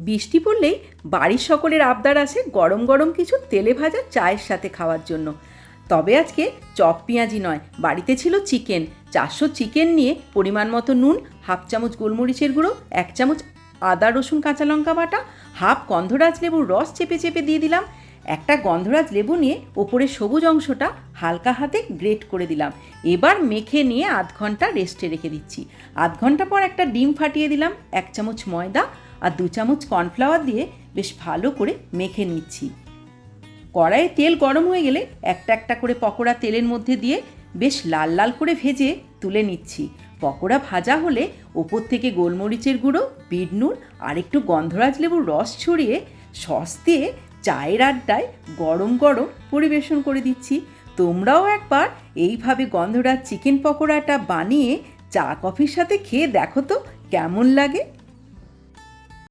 বৃষ্টি পড়লেই বাড়ির সকলের আবদার আসে গরম গরম কিছু তেলে ভাজা চায়ের সাথে খাওয়ার জন্য। তবে আজকে চপ পেঁয়াজি নয়, বাড়িতে ছিল চিকেন। 400 চিকেন নিয়ে পরিমাণ মতো নুন, হাফ চামচ গোলমরিচের গুঁড়ো, 1 চামচ আদা রসুন কাঁচা লঙ্কা বাটা, হাফ গন্ধরাজ লেবুর রস চেপে চেপে দিয়ে দিলাম। একটা গন্ধরাজ লেবু নিয়ে ওপরের সবুজ অংশটা হালকা হাতে গ্রেট করে দিলাম। এবার মেখে নিয়ে আধ ঘন্টা রেস্টে রেখে দিচ্ছি। আধ ঘন্টা পর একটা ডিম ফাটিয়ে দিলাম, 1 চামচ ময়দা আর 2 চামচ কর্নফ্লাওয়ার দিয়ে বেশ ভালো করে মেখে নিচ্ছি। কড়াইয়ে তেল গরম হয়ে গেলে একটা একটা করে পকোড়া তেলের মধ্যে দিয়ে বেশ লাল লাল করে ভেজে তুলে নিচ্ছি। পকোড়া ভাজা হলে ওপর থেকে গোলমরিচের গুঁড়ো, বিট নুন আর একটু গন্ধরাজ লেবুর রস ছড়িয়ে সস দিয়ে চায়ের আড্ডায় গরম গরম পরিবেশন করে দিচ্ছি। তোমরাও একবার এইভাবে গন্ধরাজ চিকেন পকোড়াটা বানিয়ে চা কফির সাথে খেয়ে দেখো তো কেমন লাগে।